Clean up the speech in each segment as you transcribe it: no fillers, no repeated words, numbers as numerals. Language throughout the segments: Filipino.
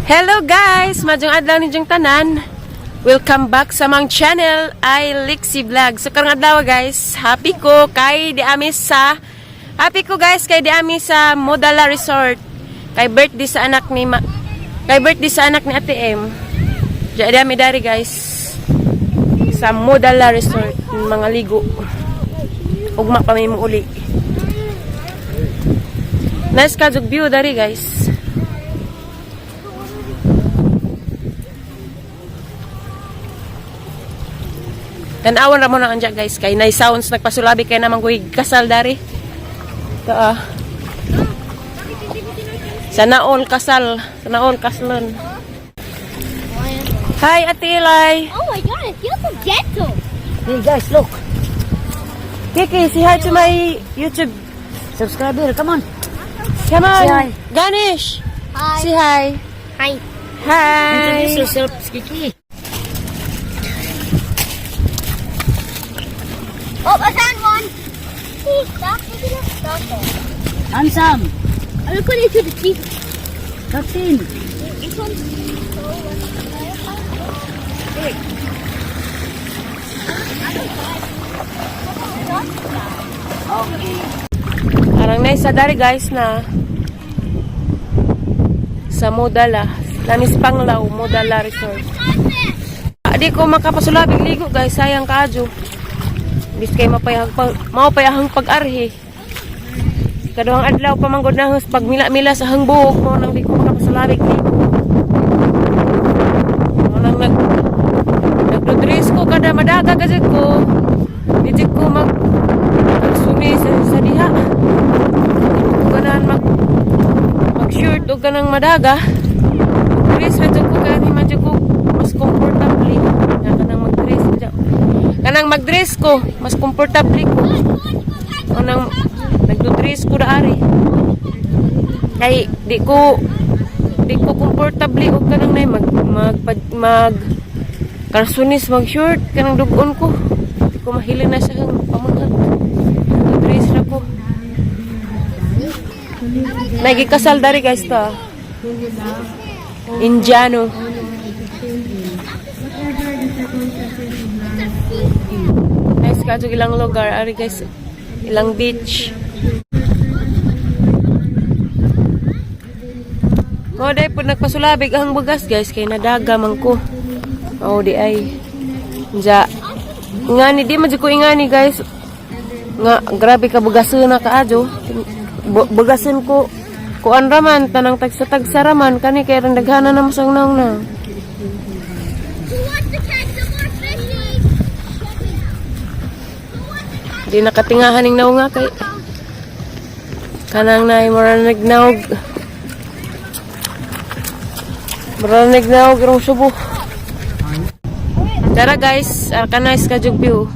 Hello guys! Majong adlaw ninyong tanan. Welcome back sa mang channel ay Lixie Vlog. So karong adlaw guys, happy ko kay di ami sa Modala Resort. Kay birthday sa anak ni Ate M. Diya di ami dari guys sa Modala Resort, mga ligo. Ugma pa may mo uli. Nice kajug view dari guys. Tanawan ra mo na anja guys kay nay sounds nagpasulabi kay namang kuy kasal dari. Ito Sana all kasalon. Hi Ate Eli. Oh my god, it feels so gentle. Hey guys, look. Kiki, say hi to my YouTube Subscriber, come on. Come on. Say hi. Ganesh. Hi. Say hi. Hi. Hi. Introduce yourself, Kiki. Oh, I found one. See, stop making it stop there. Handsome. I'm gonna put it to the teeth. Captain. This one's Parang nice sa dari guys na sa Modala. Lamis Panglao, Modala Resort. Di ko makapasulabig ligo guys, sayang kadyo. Bis kay mapayahang pag-arhi. Kaduhang adlaw pamanggod na pag mila-mila sa hangbuhok mo nang di ko makapasulabig ligo. Nang nagdodres ko kada madaga kasi ko. Di ko magsuni sa diha. Ganaan mag-shirt o ganang madaga. Dress na ko kaya ni madyo ko mas comfortable. Kanang mag-dress ko, mas comfortable ko. Kanang nagdo-dress ko daari. Kay di ko comfortable og kanang nay mag karsunis mag-short kanang dugon ko. Di ko mahilin na sa pamangat. Nagdo-dress na ko. Nagikasal dari guys ta. Indiano. Nice kadto ilang lugar ari guys, ilang beach. Mo day pud nagpasulabig ang bugas guys kay nadaga man ko. Oh di ay. Ja. Ingani di man ko ingani guys. Nga grabe ka bugason na kaadyo. Bugason ko kuan raman tanang tagsa raman kani kay daghana na masangnaw na. Di nakatingahan ng naunga kay kanang nay maranig naog irong subo. Tara guys, kanais ka jug view.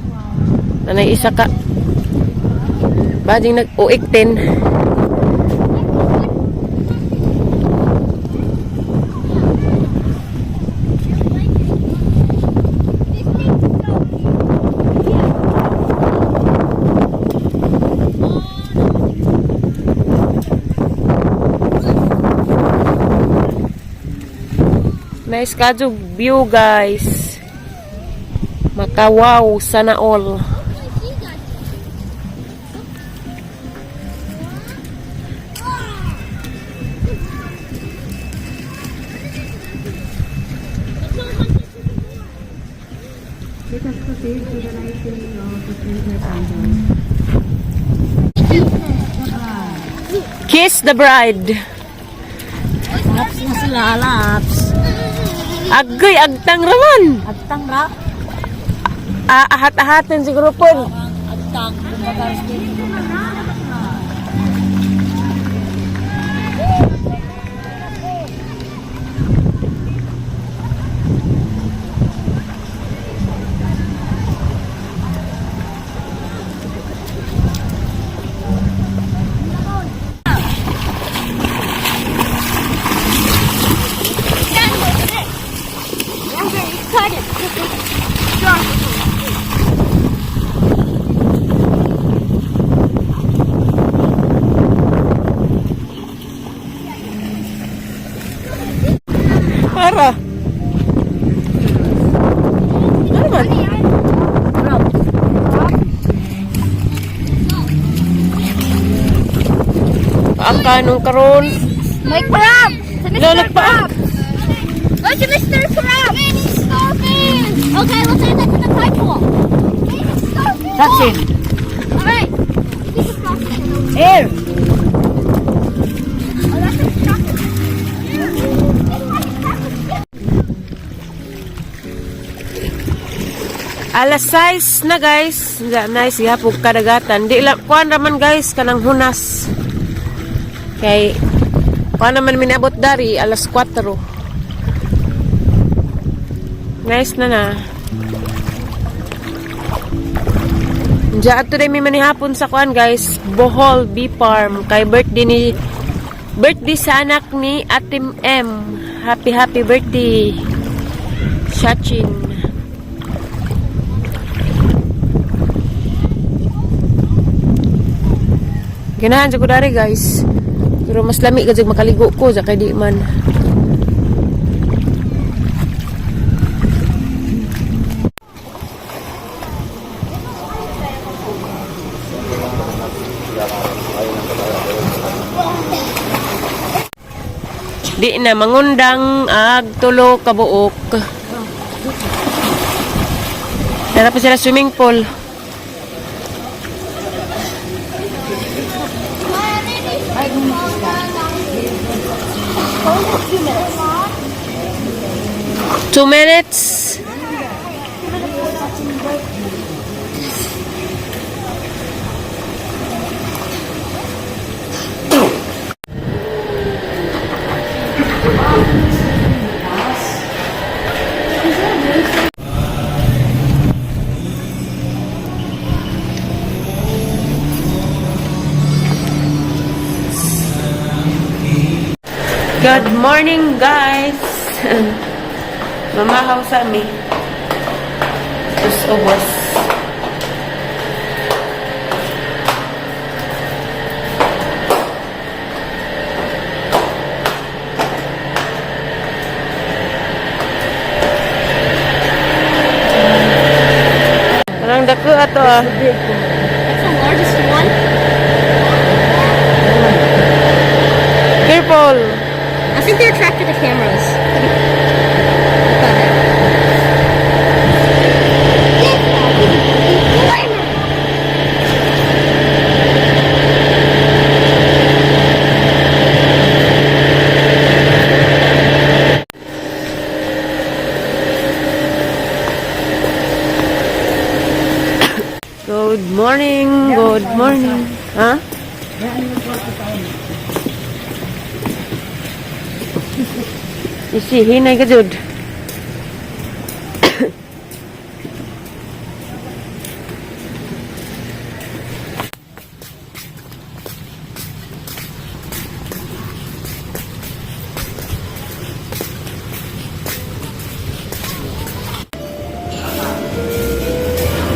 Nanay isa ka bading nag-uiktin. Nice kadyo view guys. Makawaw sana all. Kiss the bride. Laps na sila, laps. Agoy, agtang raman. Agtang ra. Ahat-ahatan siguro po. Agtang. Kumagaras dito. cut it. Sure. Ara. Ano man? Crab. Aka nung karon. My crab! Si Mr. Lalak pa. Crab! Oh, si Mr. Crab! It's starfish! Okay, let's say that's in the tide pool. It's starfish! Captain. Alright. He's a starfish. Here. Oh, that's a starfish. Alas 6 na guys. Nice yapog kadagatan. Di lang kuan raman guys kanang hunas. Kay kuan naman minabot dari alas 4. Nice na na. Diya ato may manihapon sa kuan guys. Bohol Bee Farm kay birthday sa anak ni Atim M. Happy birthday. Shachin. Ganahan sa ko dari guys. Pero mas lami kasi makaligo ko sa kay di man. Di na mangundang ag tulo ka buok. Dara pa sila swimming pool. Two minutes. Good morning, guys. Mamahaw sa amin. Sus ubos. Parang dako ato ah. That's the largest one. Careful. I think they're attracted to cameras. Good morning. Good morning. Ha? Isi, hinay ka jud.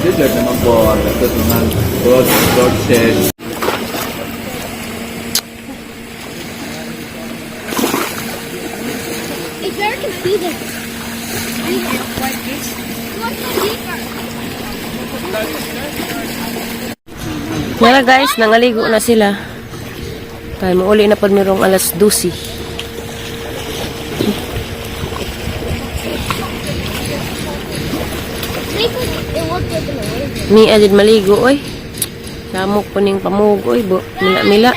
Dessert naman po. Ito naman. Broad says. It's very confusing. Yan na guys, nangaligo na sila. Kaya mauli na po mirong alas 12. Ni adid maligo oy. Samok po ning pamug oy, mila-mila.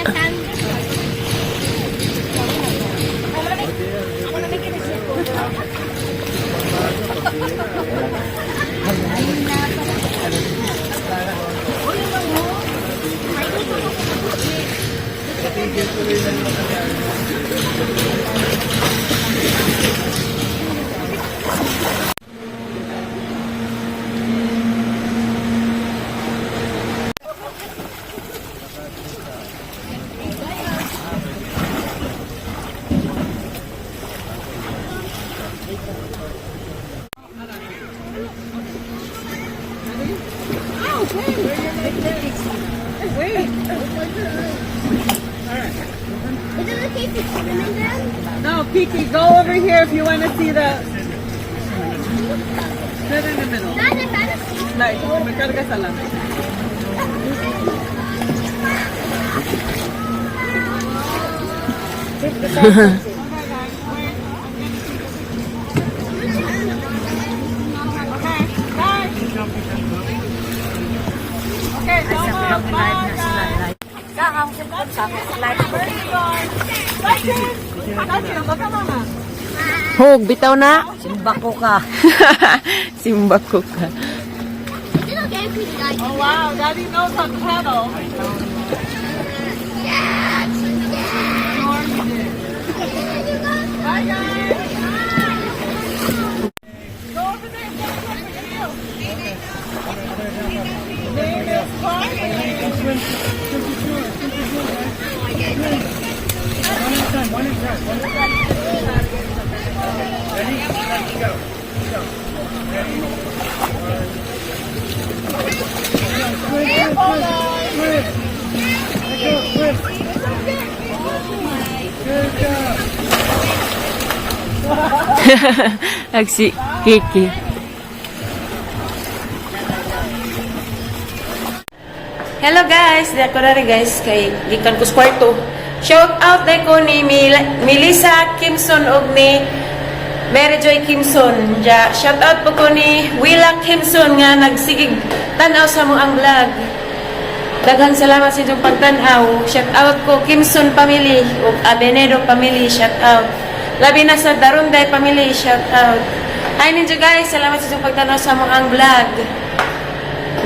Is it okay if you swim in them? No, pig Kiki, go over here if you want to see the... Sit in the middle. Like, magkarga sa lang. Okay, don't move. Bye, guys. Hog, bitaw na. Simba ko ka. Simba ko ka. Oh, wow. Daddy knows how to pedal. Bye, guys. Go over there. Name is Clark. Agsi Kiki. Hello guys, di ako na guys kay gikan ko sa kwarto. Shout out na ko ni Melissa Kimson og ni Mary Joy Kimson. Ja, shout out po ko ni Willa Kimson nga nagsigig tanaw sa mo ang vlog. Daghang salamat sa inyong pagtanaw. Shout out ko Kimson family ug Abenedo family, shout out. Labi na sa Darunday family, shout out. Hi ninyo guys, salamat sa inyong pagtanaw sa mo ang vlog.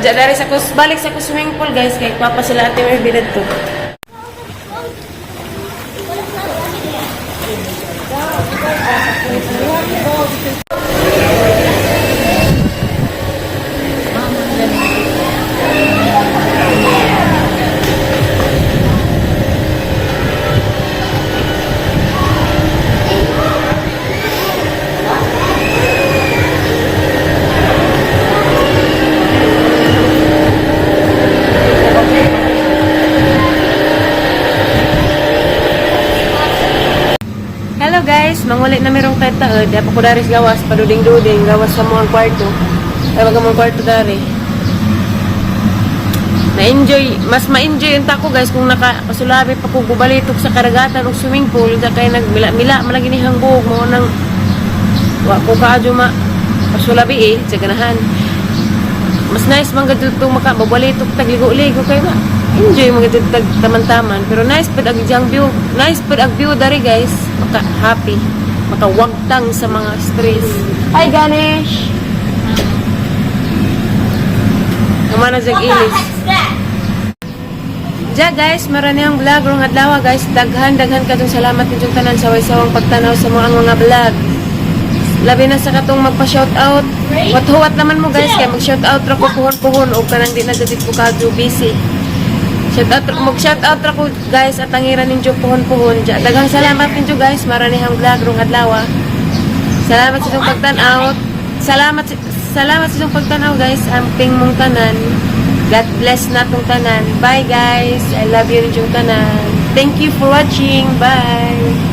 Ja dari sa balik sa swimming pool guys kay papa sila ate may bidad to. Hello guys, mangulit na merong taod. Di ako daris gawas, paduding-duding, gawas sa mga kwarto. Ay, wag mga kwarto dari. Na-enjoy, mas ma-enjoy yung tako guys kung nakasulabi pa ko gubalitok sa karagatan o swimming pool. Kaya nagmila-mila, malagi ni hangbog mo nang wak ko kaadyo pasulabi sa ganahan. Mas nice mga dito makababalitok tagligo-ligo kayo ba? Enjoy mga dito taman-taman. Pero nice pad ag view. Nice pad ag view dari guys. Maka-happy. Maka-wagtang sa mga stress. Hi Ganesh! Kumana sa ilis. Ja guys, marami ang vlog rong adlaw guys. Daghan katong salamat ninyong tanan sa waysawang pagtanaw sa mga vlog. Labi na sa katong magpa-shoutout. Wat-huwat naman mo guys kay mag-shoutout ra ko puhon-puhon o kanang di na jud ko kadto busy. Mag-shoutout ra ko guys at tangiran ninyo puhon-puhon. Daghang salamat ninyo guys, marami ang vlog rong adlaw. Salamat sa inyong pagtanaw. Salamat sa inyong pagtanaw guys. Amping mong tanan. God bless natong tanan. Bye guys. I love you ninyong tanan. Thank you for watching. Bye.